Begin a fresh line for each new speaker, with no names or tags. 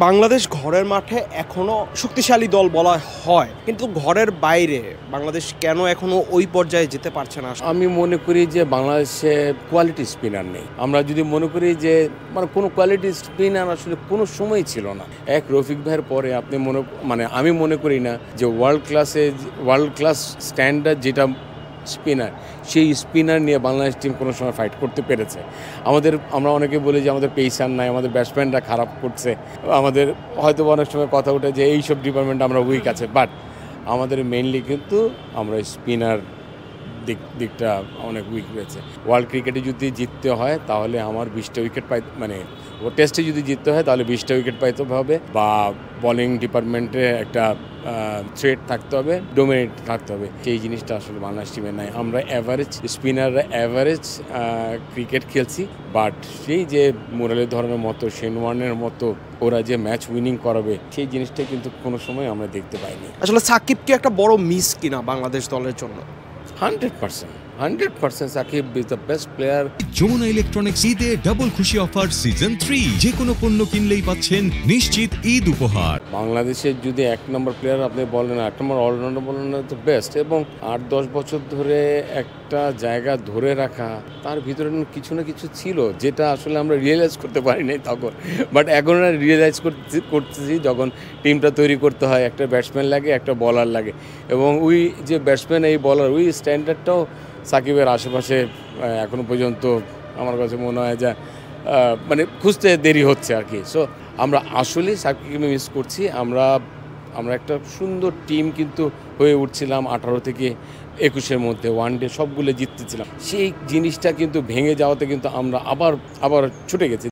বাংলাদেশ ঘরের মাঠে এখনো শক্তিশালী দল বলা হয়, কিন্তু ঘরের বাইরে বাংলাদেশ কেন এখনো ওই পর্যায়ে যেতে পারছে না?
আমি মনে করি যে বাংলাদেশে কোয়ালিটি স্পিনার নেই। আমরা যদি মনে করি যে কোনো কোয়ালিটি স্পিনার আসলে কোনো সময় ছিল না। এক রফিক ভাইয়ের পরে আপনি আমি মনে করি না যে ওয়ার্ল্ড ক্লাস স্ট্যান্ডার্ড যেটা স্পিনার, সেই স্পিনার নিয়ে বাংলাদেশ টিম কোনো সময় ফাইট করতে পেরেছে। আমরা অনেকে বলি যে আমাদের পেসার নাই, আমাদের ব্যাটসম্যানরা খারাপ করছে, আমাদের হয়তো অনেক সময় কথা ওঠে যে এইসব ডিপার্টমেন্ট আমরা উইক আছে, বাট আমাদের মেইনলি কিন্তু আমরা স্পিনার দিকটা অনেক উইক রয়েছে। ওয়ার্ল্ড ক্রিকেটে যদি জিততে হয় তাহলে আমার 20টা উইকেট টেস্টে যদি জিততে হয় তাহলে 20টা উইকেট পাইতে হবে, বা বোলিং ডিপার্টমেন্টে একটা থ্রেট থাকতে হবে, ডোমিনেট থাকতে হবে। সেই জিনিসটা আসলে বাংলাদেশ টিমে নাই। আমরা স্পিনাররা অ্যাভারেজ ক্রিকেট খেলছি, বাট সেই যে মুরালি ধরনের মতো, শেন ওয়ার্নের মতো ওরা যে ম্যাচ উইনিং করাবে, সেই জিনিসটা কিন্তু কোনো সময় আমরা দেখতে পাইনি।
আসলে সাকিব কি একটা বড় মিস কিনা বাংলাদেশ দলের জন্য?
100% Shakib is the best player.
Jamuna electronics ঈদে ডাবল খুশি অফার সিজন 3, যে কোনো পণ্য কিনলেই পাচ্ছেন নিশ্চিত ঈদ উপহার।
বাংলাদেশের যদি 1 নম্বর প্লেয়ার আপনি বলেন, 1 নম্বর অলরাউন্ডার বলেন না, তো বেস্ট। এবং 8-10 বছর ধরে একটা জায়গা ধরে রাখা, তার ভিতরে কিছু না কিছু ছিল যেটা আসলে আমরা রিয়েলাইজ করতে পারি নাই তখন, বাট এখন রিয়েলাইজ করতেছি যখন টিমটা তৈরি করতে হয়। একটা ব্যাটসম্যান লাগে, একটা বলার লাগে, এবং ওই যে ব্যাটসম্যান এই বলার ওই স্ট্যান্ডার্ডটাও সাকিবের আশেপাশে এখনো পর্যন্ত আমার কাছে মনে হয় যে খুঁজতে দেরি হচ্ছে আর কি। সো আমরা আসলেই সাকিবকে মিস করছি। আমরা একটা সুন্দর টিম কিন্তু হয়ে উঠছিলাম 18 থেকে 21-এর মধ্যে, ওয়ানডে সবগুলো জিততেছিলাম। সেই জিনিসটা কিন্তু ভেঙে যাওয়াতে কিন্তু আমরা আবার ছুটে গেছি।